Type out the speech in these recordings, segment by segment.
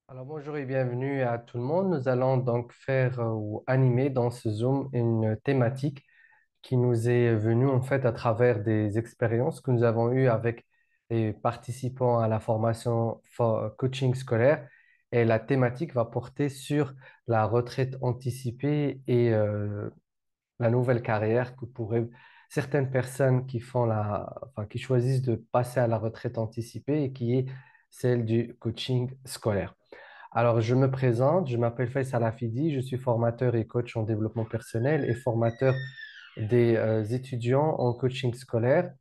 Alors bonjour et bienvenue à tout le monde. Nous allons donc faire ou animer dans ce Zoom une thématique qui nous est venue en fait à travers des expériences que nous avons eues avec les participants à la formation coaching scolaire. Et la thématique va porter sur la retraite anticipée et la nouvelle carrière que pourraient certaines personnes qui font qui choisissent de passer à la retraite anticipée et qui est celle du coaching scolaire. Alors, je me présente, je m'appelle Faisal Hafidi, je suis formateur et coach en développement personnel et formateur des étudiants en coaching scolaire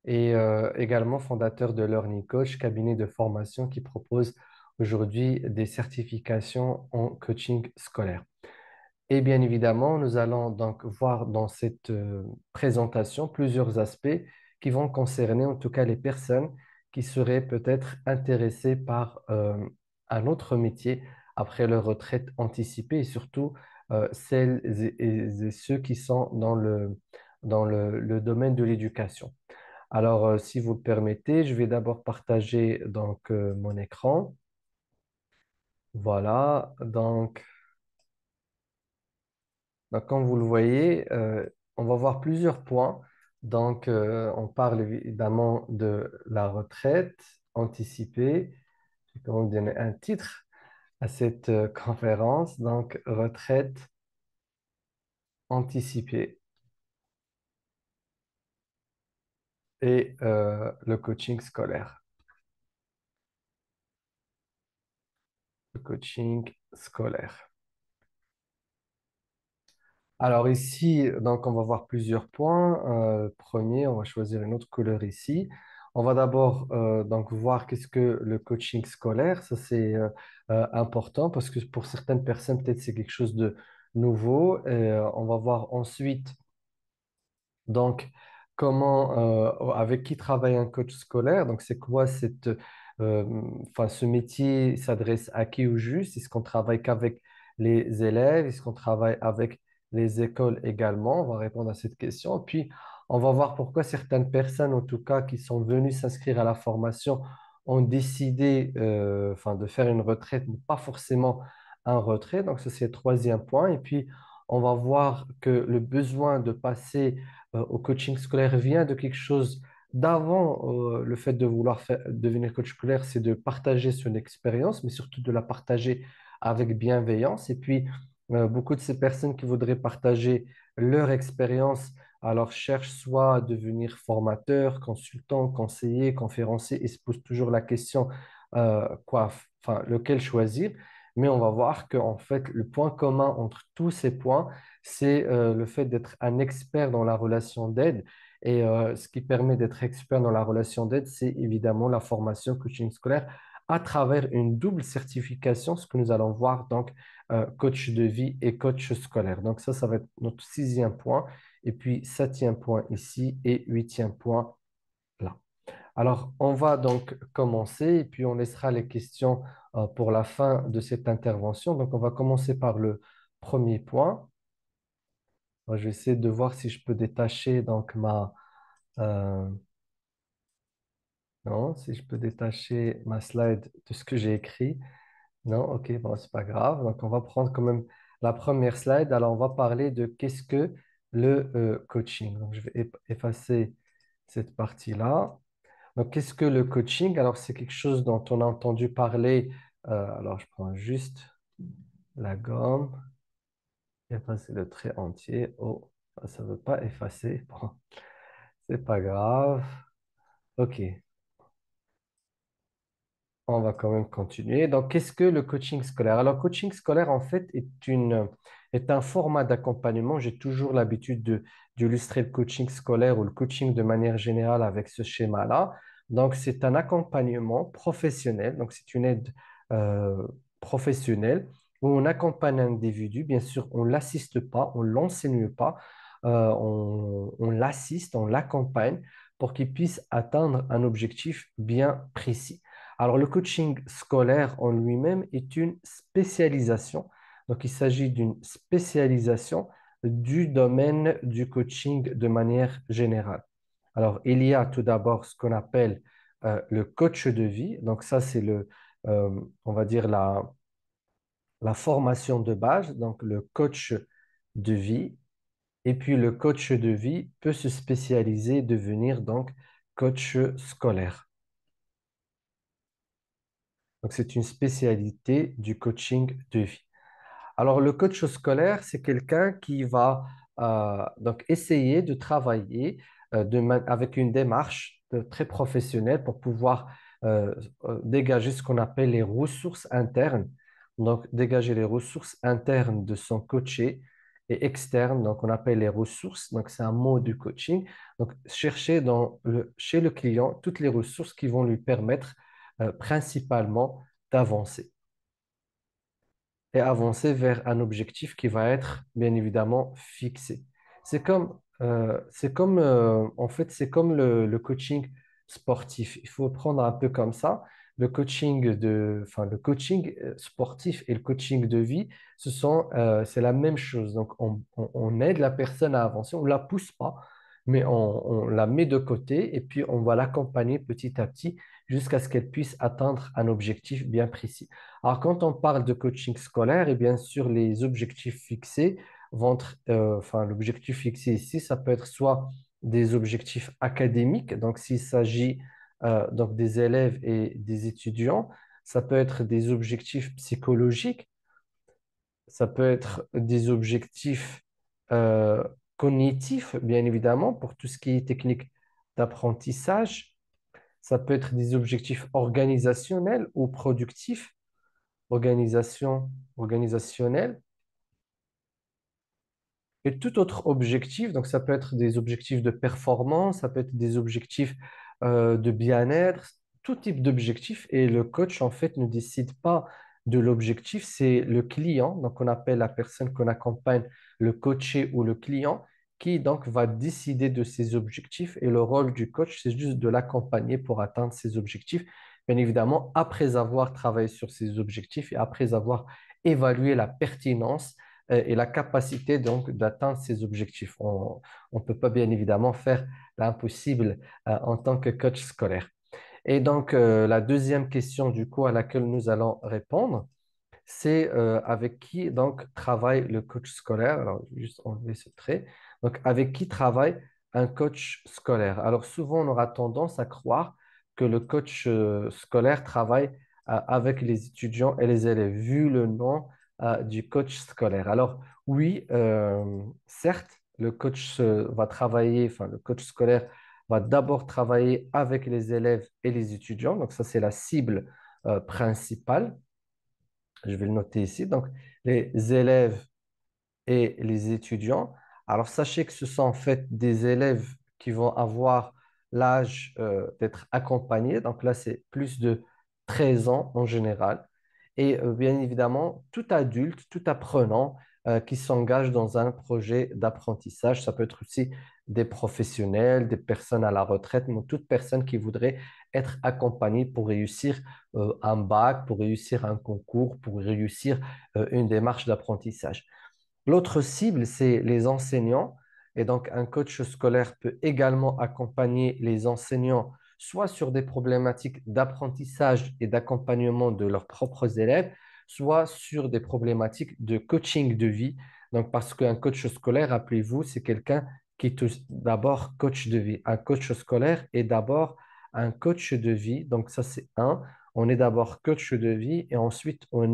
et également fondateur de Learning Coach, cabinet de formation qui propose aujourd'hui des certifications en coaching scolaire. Et bien évidemment, nous allons donc voir dans cette présentation plusieurs aspects qui vont concerner en tout cas les personnes qui seraient peut-être intéressées par un autre métier après leur retraite anticipée et surtout celles et ceux qui sont dans le domaine de l'éducation. Alors, si vous le permettez, je vais d'abord partager donc mon écran. Voilà, donc, comme vous le voyez, on va voir plusieurs points. Donc, on parle évidemment de la retraite anticipée. Je vais quand même donner un titre à cette conférence. Donc, retraite anticipée et le coaching scolaire. Le coaching scolaire. Alors ici, donc on va voir plusieurs points. Premier, on va choisir une autre couleur ici. On va d'abord donc voir qu'est-ce que le coaching scolaire. Ça c'est important parce que pour certaines personnes peut-être c'est quelque chose de nouveau. Et, on va voir ensuite donc, avec qui travaille un coach scolaire? Donc, c'est quoi ce métier s'adresse à qui au juste? Est-ce qu'on travaille qu'avec les élèves? Est-ce qu'on travaille avec les écoles également? On va répondre à cette question. Puis, on va voir pourquoi certaines personnes, en tout cas, qui sont venues s'inscrire à la formation, ont décidé, de faire une retraite, mais pas forcément un retrait. Donc, ça, c'est le troisième point. Et puis, on va voir que le besoin de passer au coaching scolaire vient de quelque chose d'avant le fait de vouloir devenir coach scolaire, c'est de partager son expérience, mais surtout de la partager avec bienveillance. Et puis, beaucoup de ces personnes qui voudraient partager leur expérience, alors cherchent soit à devenir formateur, consultant, conseiller, conférencier, et se posent toujours la question lequel choisir. Mais on va voir qu'en fait, le point commun entre tous ces points, c'est le fait d'être un expert dans la relation d'aide. Et ce qui permet d'être expert dans la relation d'aide, c'est évidemment la formation coaching scolaire à travers une double certification, ce que nous allons voir donc coach de vie et coach scolaire. Donc ça va être notre sixième point. Et puis septième point ici et huitième point là. Alors, on va donc commencer et puis on laissera les questions pour la fin de cette intervention. Donc, on va commencer par le premier point. Moi, je vais essayer de voir si je peux détacher donc euh, non, si je peux détacher ma slide de ce que j'ai écrit. Non, ok, bon, c'est pas grave. Donc, on va prendre quand même la première slide. Alors, on va parler de qu'est-ce que le coaching. Donc, je vais effacer cette partie-là. Donc, qu'est-ce que le coaching? Alors, c'est quelque chose dont on a entendu parler. Alors, je prends juste la gomme, effacer le trait entier. Oh, ça ne veut pas effacer. Bon, c'est pas grave. OK, on va quand même continuer. Donc, qu'est-ce que le coaching scolaire? Alors, coaching scolaire, en fait, est un format d'accompagnement. J'ai toujours l'habitude d'illustrer le coaching scolaire ou le coaching de manière générale avec ce schéma-là. Donc, c'est un accompagnement professionnel. Donc, c'est une aide euh, professionnelle où on accompagne un individu. Bien sûr, on ne l'assiste pas, on ne l'enseigne pas. On l'assiste, on l'accompagne pour qu'il puisse atteindre un objectif bien précis. Alors, le coaching scolaire en lui-même est une spécialisation. Donc, il s'agit d'une spécialisation du domaine du coaching de manière générale. Alors, il y a tout d'abord ce qu'on appelle le coach de vie. Donc, ça, c'est on va dire, la formation de base, donc le coach de vie. Et puis le coach de vie peut se spécialiser, devenir donc coach scolaire. Donc c'est une spécialité du coaching de vie. Alors, le coach scolaire, c'est quelqu'un qui va donc essayer de travailler avec une démarche très professionnelle pour pouvoir dégager ce qu'on appelle les ressources internes. Donc, dégager les ressources internes de son coaché et externes, donc on appelle les ressources. Donc, c'est un mot du coaching. Donc, chercher chez le client toutes les ressources qui vont lui permettre principalement d'avancer et avancer vers un objectif qui va être bien évidemment fixé. En fait, c'est comme le coaching sportif. Il faut prendre un peu comme ça. Le coaching sportif et le coaching de vie, c'est la même chose. Donc, on aide la personne à avancer, on ne la pousse pas, mais on la met de côté et puis on va l'accompagner petit à petit jusqu'à ce qu'elle puisse atteindre un objectif bien précis. Alors, quand on parle de coaching scolaire, et bien sûr, les objectifs fixés l'objectif fixé ici, ça peut être soit des objectifs académiques, donc s'il s'agit donc des élèves et des étudiants, ça peut être des objectifs psychologiques, ça peut être des objectifs euh, cognitifs, bien évidemment, pour tout ce qui est technique d'apprentissage, ça peut être des objectifs organisationnels ou productifs organisationnelle et tout autre objectif. Donc, ça peut être des objectifs de performance, ça peut être des objectifs de bien-être, tout type d'objectif. Et le coach, en fait, ne décide pas de l'objectif, c'est le client. Donc, on appelle la personne qu'on accompagne le coaché ou le client qui donc va décider de ses objectifs. Et le rôle du coach, c'est juste de l'accompagner pour atteindre ses objectifs. Bien évidemment, après avoir travaillé sur ses objectifs et après avoir évalué la pertinence et la capacité donc d'atteindre ces objectifs. On ne peut pas bien évidemment faire l'impossible en tant que coach scolaire. Et donc, la deuxième question du coup à laquelle nous allons répondre, c'est avec qui donc travaille le coach scolaire. Alors, juste enlever ce trait. Donc, avec qui travaille un coach scolaire? Alors, souvent, on aura tendance à croire que le coach scolaire travaille avec les étudiants et les élèves, vu le nom du coach scolaire. Alors, oui, certes, le coach scolaire va d'abord travailler avec les élèves et les étudiants. Donc, ça, c'est la cible principale. Je vais le noter ici. Donc, les élèves et les étudiants. Alors, sachez que ce sont en fait des élèves qui vont avoir l'âge d'être accompagnés. Donc là, c'est plus de 13 ans en général. Et bien évidemment, tout adulte, tout apprenant qui s'engage dans un projet d'apprentissage, ça peut être aussi des professionnels, des personnes à la retraite, mais toute personne qui voudrait être accompagnée pour réussir un bac, pour réussir un concours, pour réussir une démarche d'apprentissage. L'autre cible, c'est les enseignants. Et donc, un coach scolaire peut également accompagner les enseignants, soit sur des problématiques d'apprentissage et d'accompagnement de leurs propres élèves, soit sur des problématiques de coaching de vie. Donc, parce qu'un coach scolaire, rappelez-vous, c'est quelqu'un qui est d'abord coach de vie. Un coach scolaire est d'abord un coach de vie. Donc, ça, c'est un. On est d'abord coach de vie et ensuite on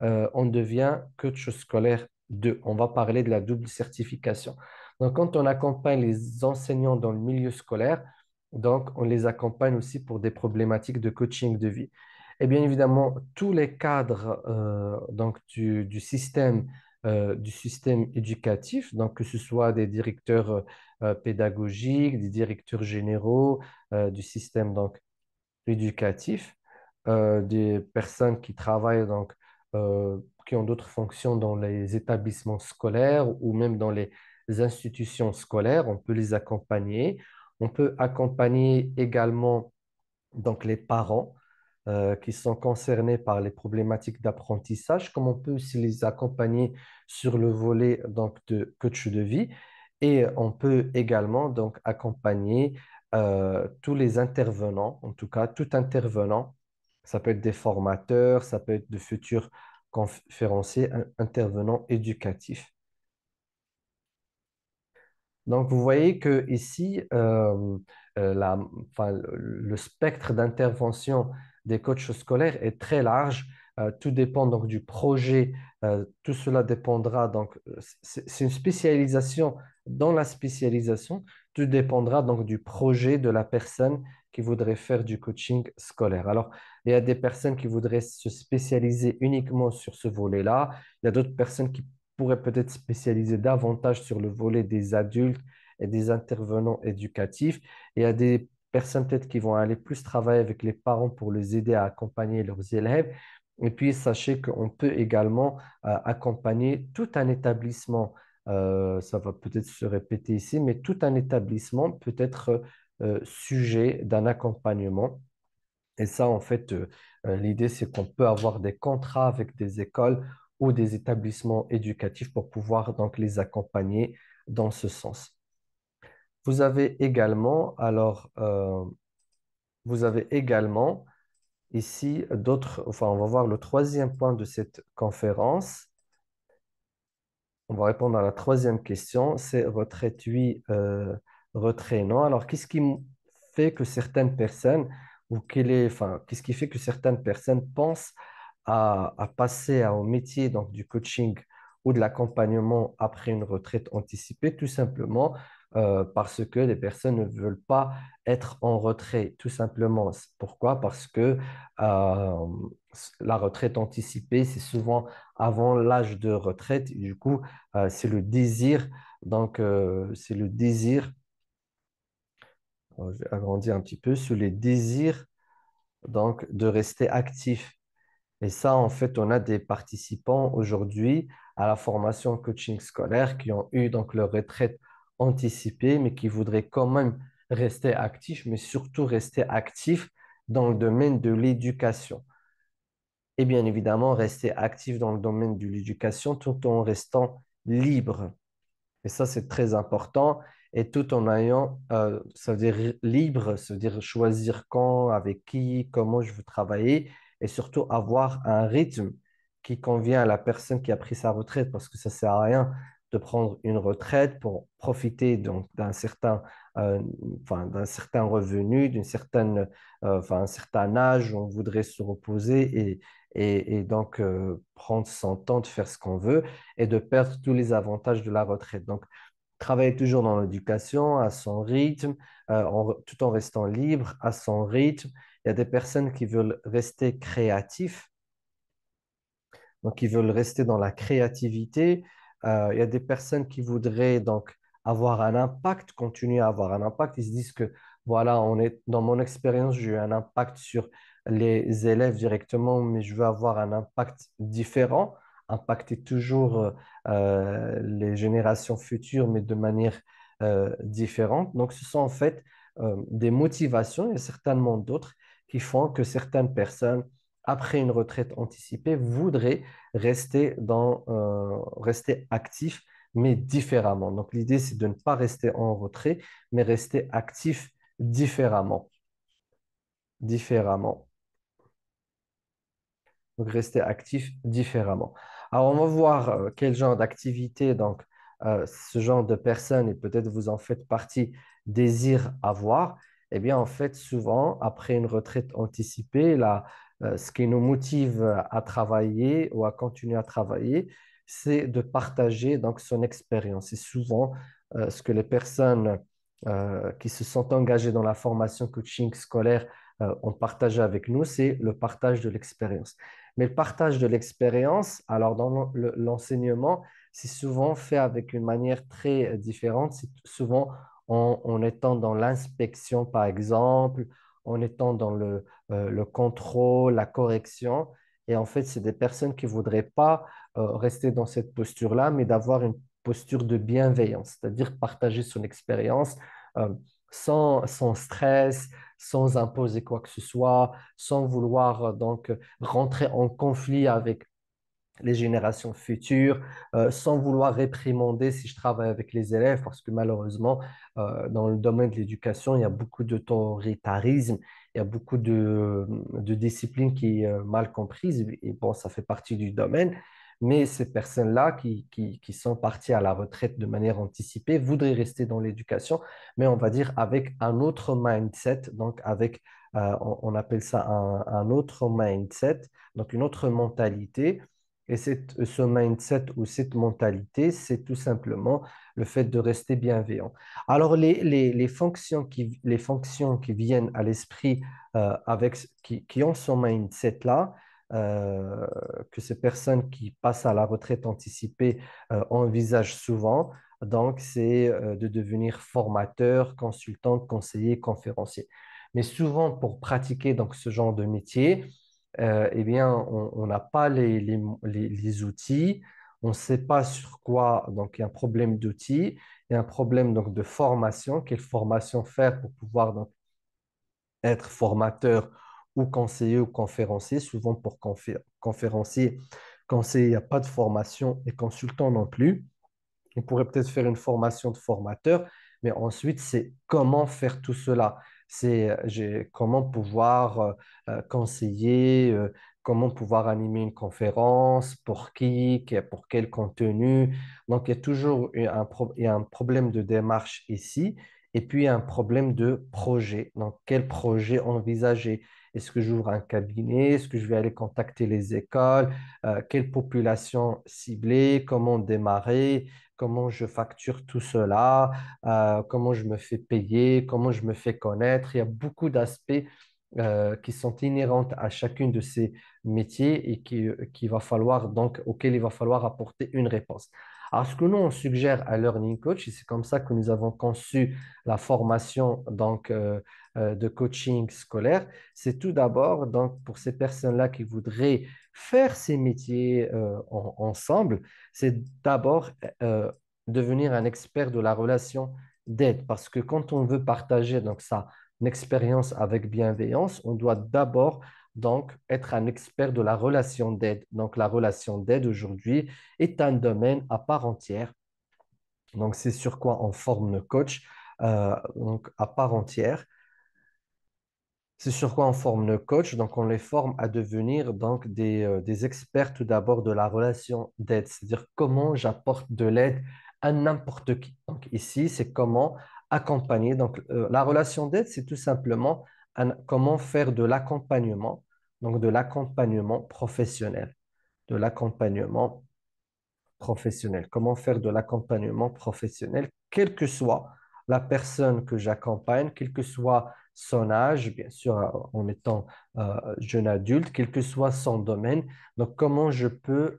devient coach scolaire 2. On va parler de la double certification. Donc, quand on accompagne les enseignants dans le milieu scolaire, donc on les accompagne aussi pour des problématiques de coaching de vie. Et bien évidemment, tous les cadres donc du système éducatif, donc que ce soit des directeurs pédagogiques, des directeurs généraux du système donc éducatif, des personnes qui travaillent qui ont d'autres fonctions dans les établissements scolaires ou même dans les institutions scolaires, on peut les accompagner. On peut accompagner également donc les parents qui sont concernés par les problématiques d'apprentissage, comme on peut aussi les accompagner sur le volet donc de coach de vie. Et on peut également donc accompagner tous les intervenants, en tout cas tout intervenant. Ça peut être des formateurs, ça peut être de futurs conférencier, intervenant éducatif. Donc, vous voyez que ici, enfin, le spectre d'intervention des coachs scolaires est très large. Tout dépend donc du projet. Tout cela dépendra donc, c'est une spécialisation dans la spécialisation. Tout dépendra donc du projet de la personne qui voudrait faire du coaching scolaire. Alors, il y a des personnes qui voudraient se spécialiser uniquement sur ce volet-là. Il y a d'autres personnes qui pourrait peut-être spécialiser davantage sur le volet des adultes et des intervenants éducatifs. Et il y a des personnes peut-être qui vont aller plus travailler avec les parents pour les aider à accompagner leurs élèves. Et puis, sachez qu'on peut également accompagner tout un établissement. Ça va peut-être se répéter ici, mais tout un établissement peut être sujet d'un accompagnement. Et ça, en fait, l'idée, c'est qu'on peut avoir des contrats avec des écoles ou des établissements éducatifs pour pouvoir donc les accompagner dans ce sens. Vous avez également, vous avez également ici d'autres, enfin, on va voir le troisième point de cette conférence. On va répondre à la troisième question, c'est retraite oui, retrait non. Alors, qu'est-ce qui fait que certaines personnes, ou enfin, qu'est-ce qui fait que certaines personnes pensent à passer au métier donc, du coaching ou de l'accompagnement après une retraite anticipée, tout simplement parce que les personnes ne veulent pas être en retrait, tout simplement. Pourquoi? Parce que euh, la retraite anticipée, c'est souvent avant l'âge de retraite. Du coup, c'est le désir. Donc, c'est le désir, je vais agrandir un petit peu, sur les désirs donc, de rester actif. Et ça, en fait, on a des participants aujourd'hui à la formation coaching scolaire qui ont eu donc leur retraite anticipée, mais qui voudraient quand même rester actifs, mais surtout rester actifs dans le domaine de l'éducation. Et bien évidemment, rester actifs dans le domaine de l'éducation tout en restant libre. Et ça, c'est très important. Et tout en ayant, ça veut dire libre, ça veut dire choisir quand, avec qui, comment je veux travailler et surtout avoir un rythme qui convient à la personne qui a pris sa retraite parce que ça ne sert à rien de prendre une retraite pour profiter donc euh, d'un certain revenu, enfin, un certain âge où on voudrait se reposer et donc prendre son temps de faire ce qu'on veut et de perdre tous les avantages de la retraite. Donc, travailler toujours dans l'éducation, à son rythme, tout en restant libre, à son rythme. Il y a des personnes qui veulent rester créatifs, donc ils veulent rester dans la créativité. Il y a des personnes qui voudraient donc avoir un impact, continuer à avoir un impact. Ils se disent que, voilà, dans mon expérience, j'ai eu un impact sur les élèves directement, mais je veux avoir un impact différent, impacter toujours les générations futures, mais de manière différente. Donc, ce sont en fait des motivations, et certainement d'autres, qui font que certaines personnes, après une retraite anticipée, voudraient rester actif, mais différemment. Donc, l'idée, c'est de ne pas rester en retrait, mais rester actif différemment. Différemment. Donc, rester actif différemment. Alors, on va voir quel genre d'activité, donc, ce genre de personnes, et peut-être vous en faites partie, désirent avoir. Eh bien, en fait, souvent, après une retraite anticipée, ce qui nous motive à travailler ou à continuer à travailler, c'est de partager donc, son expérience. Et souvent, ce que les personnes qui se sont engagées dans la formation coaching scolaire ont partagé avec nous, c'est le partage de l'expérience. Mais le partage de l'expérience, alors dans l'enseignement, c'est souvent fait avec une manière très différente. C'est souvent en étant dans l'inspection, par exemple, en étant dans le contrôle, la correction. Et en fait, c'est des personnes qui ne voudraient pas rester dans cette posture-là, mais d'avoir une posture de bienveillance, c'est-à-dire partager son expérience euh, sans stress, sans imposer quoi que ce soit, sans vouloir donc rentrer en conflit avec les générations futures, sans vouloir réprimander si je travaille avec les élèves, parce que malheureusement, dans le domaine de l'éducation, il y a beaucoup d'autoritarisme Il y a beaucoup de disciplines qui sont mal comprises. Et bon, ça fait partie du domaine. Mais ces personnes-là qui sont parties à la retraite de manière anticipée voudraient rester dans l'éducation, mais on va dire avec un autre mindset, donc avec, on appelle ça un autre mindset, donc une autre mentalité. Et ce mindset ou cette mentalité, c'est tout simplement le fait de rester bienveillant. Alors, les fonctions qui viennent à l'esprit qui ont ce mindset-là, euh, que ces personnes qui passent à la retraite anticipée envisagent souvent, donc c'est de devenir formateur, consultant, conseiller, conférencier. Mais souvent, pour pratiquer donc, ce genre de métier, eh bien, on n'a pas les outils, on ne sait pas sur quoi, donc il y a un problème d'outils, il y a un problème donc, de formation, quelle formation faire pour pouvoir donc, être formateur ou conseiller ou conférencier. Souvent, pour conférencier, conseiller, il n'y a pas de formation et consultant non plus. On pourrait peut-être faire une formation de formateur, mais ensuite, c'est comment faire tout cela. C'est comment pouvoir conseiller, comment pouvoir animer une conférence, pour qui, pour quel contenu. Donc, il y a toujours il y a un problème de démarche ici, et puis un problème de projet. Donc, quel projet envisager? Est-ce que j'ouvre un cabinet? Est-ce que je vais aller contacter les écoles? Quelle population cibler? Comment démarrer? Comment je facture tout cela, comment je me fais payer, comment je me fais connaître. Il y a beaucoup d'aspects qui sont inhérents à chacune de ces métiers et qu'il va falloir donc auxquels il va falloir apporter une réponse. Alors, ce que nous, on suggère à Learning Coach, et c'est comme ça que nous avons conçu la formation donc, de coaching scolaire, c'est tout d'abord donc, pour ces personnes-là qui voudraient faire ces métiers ensemble, c'est d'abord euh, devenir un expert de la relation d'aide. Parce que quand on veut partager donc, sa expérience avec bienveillance, on doit d'abord donc être un expert de la relation d'aide. Donc la relation d'aide aujourd'hui est un domaine à part entière. Donc c'est sur quoi on forme nos coachs donc à part entière. C'est sur quoi on forme nos coachs. Donc, on les forme à devenir donc des experts tout d'abord de la relation d'aide, c'est-à-dire comment j'apporte de l'aide à n'importe qui. Donc, ici, c'est comment accompagner. Donc, la relation d'aide, c'est tout simplement comment faire de l'accompagnement, donc de l'accompagnement professionnel, de l'accompagnement professionnel. Comment faire de l'accompagnement professionnel, quelle que soit la personne que j'accompagne, quel que soit son âge, bien sûr, en étant jeune adulte, quel que soit son domaine. Donc, comment je peux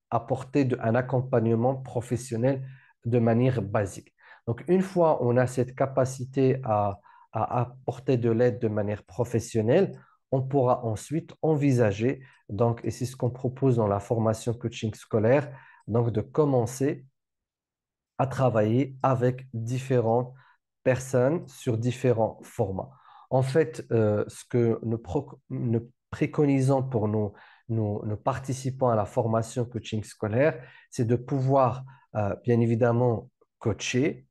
apporter un accompagnement professionnel de manière basique. Donc, une fois on a cette capacité à apporter de l'aide de manière professionnelle, on pourra ensuite envisager, donc, et c'est ce qu'on propose dans la formation coaching scolaire, donc de commencer à travailler avec différentes personnes sur différents formats. En fait, ce que nous préconisons pour nos participants à la formation coaching scolaire, c'est de pouvoir, bien évidemment, coacher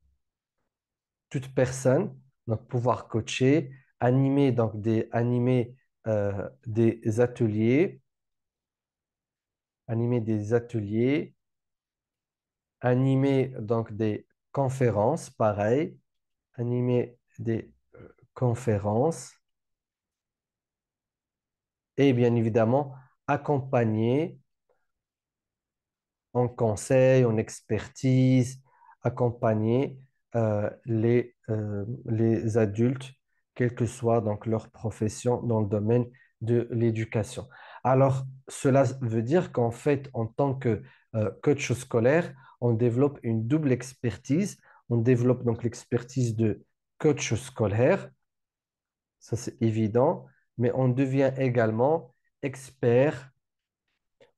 toute personne, donc pouvoir coacher, des ateliers, animer des ateliers, animer donc des conférences, pareil, animer des conférences et bien évidemment accompagner en conseil, en expertise, accompagner les adultes, quelle que soit donc leur profession dans le domaine de l'éducation. Alors, cela veut dire qu'en fait, en tant que coach scolaire, on développe une double expertise. On développe donc l'expertise de coach scolaire, ça c'est évident, mais on devient également expert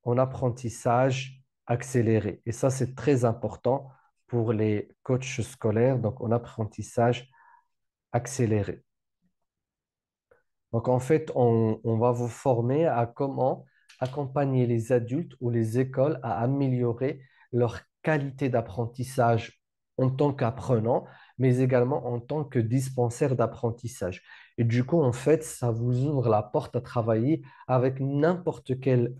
en apprentissage accéléré. Et ça, c'est très important pour les coachs scolaires, donc en apprentissage accéléré. Donc, en fait, on va vous former à comment accompagner les adultes ou les écoles à améliorer leur qualité d'apprentissage en tant qu'apprenant, mais également en tant que dispensaire d'apprentissage. Et du coup, en fait, ça vous ouvre la porte à travailler avec n'importe quel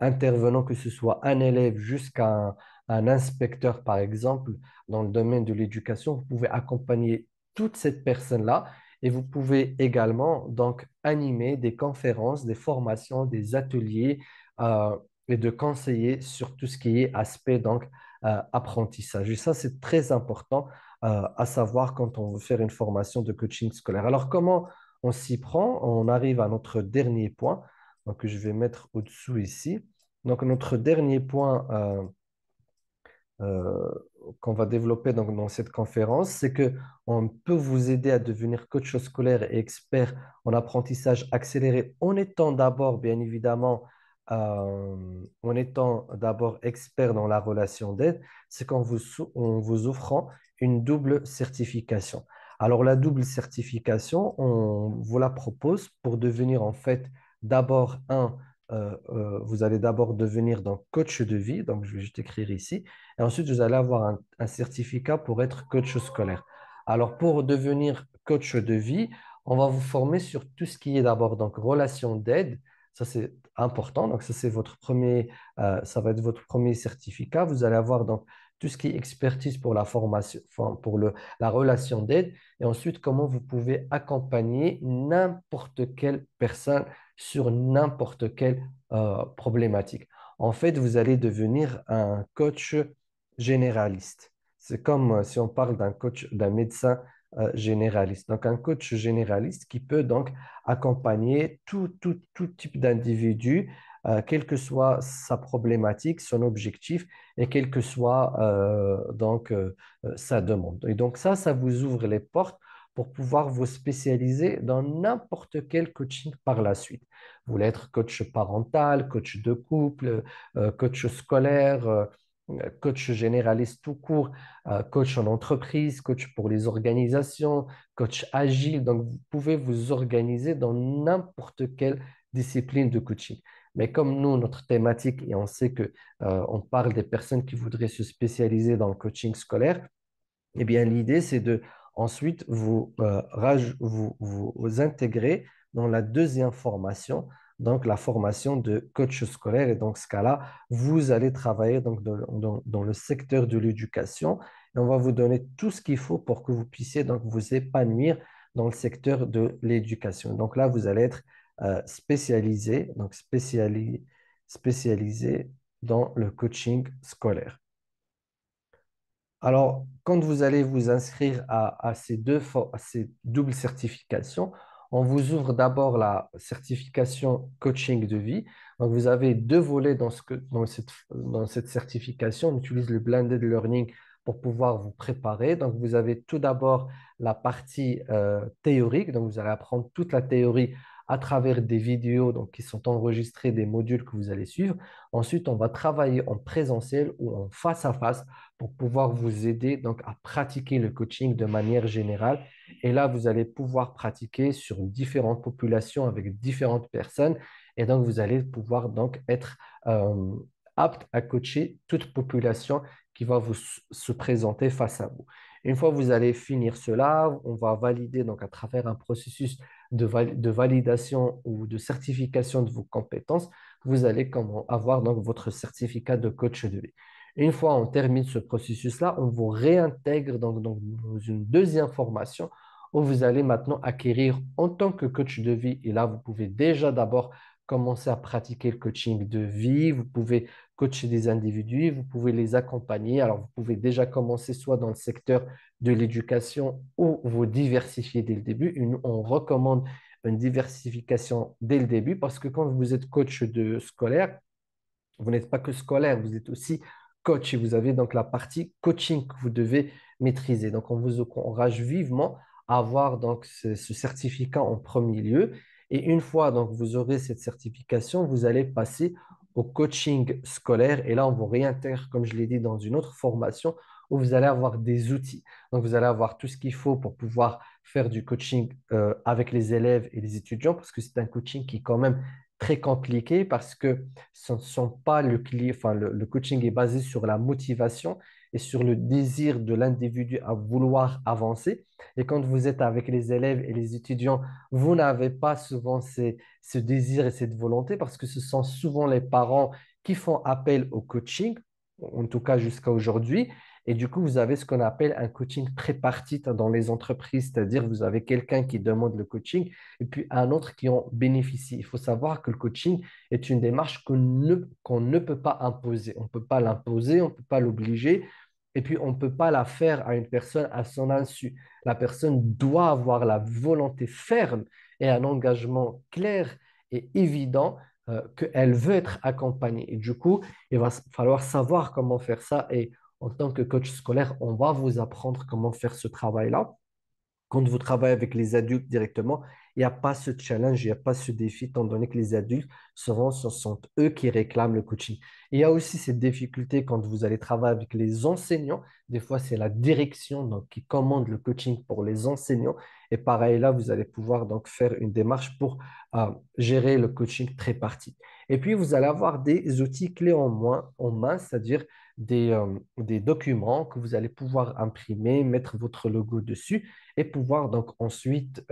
intervenant, que ce soit un élève jusqu'à un inspecteur, par exemple, dans le domaine de l'éducation. Vous pouvez accompagner toute cette personne-là et vous pouvez également donc animer des conférences, des formations, des ateliers euh, et de conseiller sur tout ce qui est aspect donc apprentissage. Et ça, c'est très important à savoir quand on veut faire une formation de coaching scolaire. Alors, comment on s'y prend? On arrive à notre dernier point, donc je vais mettre au-dessous ici. Donc, notre dernier point euh, qu'on va développer donc, dans cette conférence, c'est que on peut vous aider à devenir coach scolaire et expert en apprentissage accéléré en étant d'abord, bien évidemment, en étant d'abord expert dans la relation d'aide, c'est en vous offrant une double certification. Alors, la double certification, on vous la propose pour devenir en fait d'abord vous allez d'abord devenir donc coach de vie, donc je vais juste écrire ici. Et ensuite, vous allez avoir un certificat pour être coach scolaire. Alors, pour devenir coach de vie, on va vous former sur tout ce qui est d'abord donc relation d'aide. Ça, c'est important. Donc, ça, c'est ça va être votre premier certificat. Vous allez avoir donc tout ce qui est expertise pour la formation, enfin, pour la relation d'aide. Et ensuite, comment vous pouvez accompagner n'importe quelle personne sur n'importe quelle problématique. En fait, vous allez devenir un coach généraliste. C'est comme si on parle d'un coach, d'un médecin généraliste. Donc, un coach généraliste qui peut donc accompagner tout type d'individu, quelle que soit sa problématique, son objectif et quelle que soit sa demande. Et donc, ça vous ouvre les portes pour pouvoir vous spécialiser dans n'importe quel coaching par la suite. Vous voulez être coach parental, coach de couple, coach scolaire, coach généraliste tout court, coach en entreprise, coach pour les organisations, coach agile. Donc, vous pouvez vous organiser dans n'importe quelle discipline de coaching. Mais comme nous, notre thématique, et on sait que on parle des personnes qui voudraient se spécialiser dans le coaching scolaire, eh bien, l'idée, c'est de ensuite vous intégrer dans la deuxième formation, donc la formation de coach scolaire. Et dans ce cas-là, vous allez travailler donc dans le secteur de l'éducation et on va vous donner tout ce qu'il faut pour que vous puissiez donc vous épanouir dans le secteur de l'éducation. Donc là, vous allez être spécialisé, spécialisé dans le coaching scolaire. Alors, quand vous allez vous inscrire à à ces doubles certifications, on vous ouvre d'abord la certification coaching de vie. Donc, vous avez deux volets dans cette certification. On utilise le blended learning pour pouvoir vous préparer. Donc, vous avez tout d'abord la partie théorique. Donc, vous allez apprendre toute la théorie à travers des vidéos donc, qui sont enregistrées, des modules que vous allez suivre. Ensuite, on va travailler en présentiel ou en face à face pour pouvoir vous aider donc à pratiquer le coaching de manière générale. Et là, vous allez pouvoir pratiquer sur différentes populations avec différentes personnes. Et donc, vous allez pouvoir donc être euh, apte à coacher toute population qui va se présenter face à vous. Une fois que vous allez finir cela, on va valider donc à travers un processus de validation ou de certification de vos compétences, vous allez avoir donc votre certificat de coach de vie. Une fois on termine ce processus-là, on vous réintègre dans une deuxième formation où vous allez maintenant acquérir en tant que coach de vie. Et là, vous pouvez déjà d'abord commencer à pratiquer le coaching de vie. Vous pouvez coacher des individus, vous pouvez les accompagner. Alors, vous pouvez déjà commencer soit dans le secteur de l'éducation ou vous diversifier dès le début. On recommande une diversification dès le début parce que quand vous êtes coach de scolaire, vous n'êtes pas que scolaire, vous êtes aussi coach et vous avez donc la partie coaching que vous devez maîtriser. Donc, on vous encourage vivement à avoir donc ce certificat en premier lieu. Et une fois donc vous aurez cette certification, vous allez passer au coaching scolaire. Et là, on vous réintègre, comme je l'ai dit, dans une autre formation où vous allez avoir des outils. Donc, vous allez avoir tout ce qu'il faut pour pouvoir faire du coaching avec les élèves et les étudiants, parce que c'est un coaching qui est quand même très compliqué parce que ce ne sont pas le client, enfin, le coaching est basé sur la motivation et sur le désir de l'individu à vouloir avancer. Et quand vous êtes avec les élèves et les étudiants, vous n'avez pas souvent ce désir et cette volonté parce que ce sont souvent les parents qui font appel au coaching, en tout cas jusqu'à aujourd'hui. Et du coup, vous avez ce qu'on appelle un coaching tripartite dans les entreprises, c'est-à-dire vous avez quelqu'un qui demande le coaching et puis un autre qui en bénéficie. Il faut savoir que le coaching est une démarche qu'on ne peut pas imposer. On ne peut pas l'imposer, on ne peut pas l'obliger et puis on ne peut pas la faire à une personne à son insu. La personne doit avoir la volonté ferme et un engagement clair et évident qu'elle veut être accompagnée. Et du coup, il va falloir savoir comment faire ça. Et en tant que coach scolaire, on va vous apprendre comment faire ce travail-là. Quand vous travaillez avec les adultes directement, il n'y a pas ce challenge, il n'y a pas ce défi, étant donné que les adultes, souvent, ce sont eux qui réclament le coaching. Il y a aussi cette difficulté quand vous allez travailler avec les enseignants. Des fois, c'est la direction donc, qui commande le coaching pour les enseignants. Et pareil, là, vous allez pouvoir donc faire une démarche pour gérer le coaching tripartite. Et puis, vous allez avoir des outils clés en main, c'est-à-dire des documents que vous allez pouvoir imprimer, mettre votre logo dessus et pouvoir donc ensuite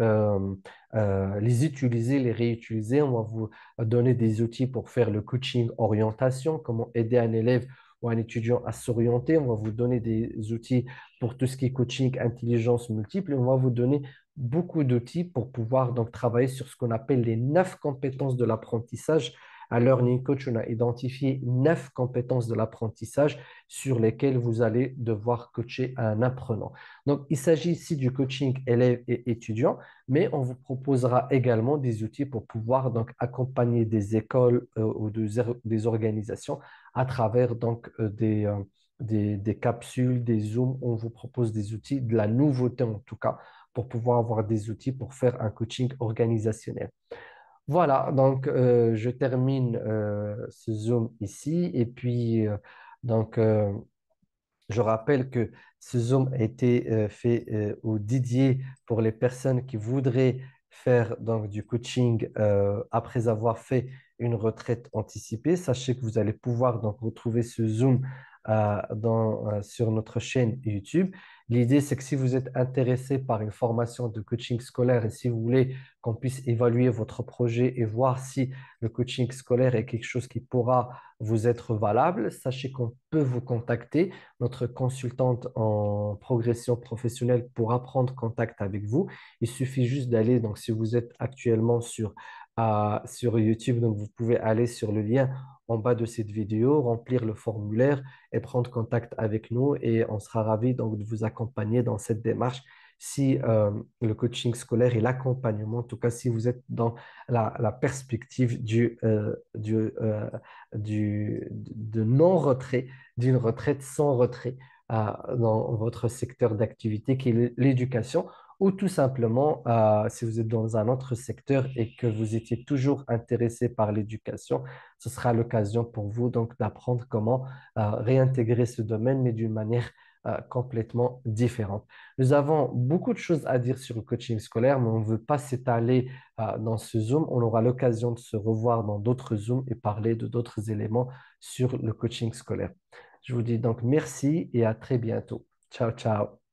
les utiliser, les réutiliser. On va vous donner des outils pour faire le coaching orientation, comment aider un élève ou un étudiant à s'orienter. On va vous donner des outils pour tout ce qui est coaching intelligence multiple. Et on va vous donner beaucoup d'outils pour pouvoir donc travailler sur ce qu'on appelle les 9 compétences de l'apprentissage. À Learning Coach, on a identifié 9 compétences de l'apprentissage sur lesquelles vous allez devoir coacher un apprenant. Donc, il s'agit ici du coaching élève et étudiant, mais on vous proposera également des outils pour pouvoir donc accompagner des écoles ou des organisations à travers donc des capsules, des Zooms. On vous propose des outils, de la nouveauté en tout cas, pour pouvoir avoir des outils pour faire un coaching organisationnel. Voilà, donc je termine ce Zoom ici et puis donc je rappelle que ce Zoom a été fait ou dédié pour les personnes qui voudraient faire donc, du coaching après avoir fait une retraite anticipée. Sachez que vous allez pouvoir donc, retrouver ce Zoom sur notre chaîne YouTube. L'idée, c'est que si vous êtes intéressé par une formation de coaching scolaire et si vous voulez qu'on puisse évaluer votre projet et voir si le coaching scolaire est quelque chose qui pourra vous être valable, sachez qu'on peut vous contacter. Notre consultante en progression professionnelle pourra prendre contact avec vous. Il suffit juste d'aller, donc si vous êtes actuellement sur YouTube, donc vous pouvez aller sur le lien en bas de cette vidéo, remplir le formulaire et prendre contact avec nous et on sera ravis donc de vous accompagner dans cette démarche si le coaching scolaire et l'accompagnement, en tout cas si vous êtes dans la perspective de non-retrait, d'une retraite sans retrait dans votre secteur d'activité qui est l'éducation, ou tout simplement si vous êtes dans un autre secteur et que vous étiez toujours intéressé par l'éducation, ce sera l'occasion pour vous donc d'apprendre comment réintégrer ce domaine, mais d'une manière complètement différente. Nous avons beaucoup de choses à dire sur le coaching scolaire, mais on ne veut pas s'étaler dans ce Zoom. On aura l'occasion de se revoir dans d'autres Zooms et parler de d'autres éléments sur le coaching scolaire. Je vous dis donc merci et à très bientôt. Ciao, ciao.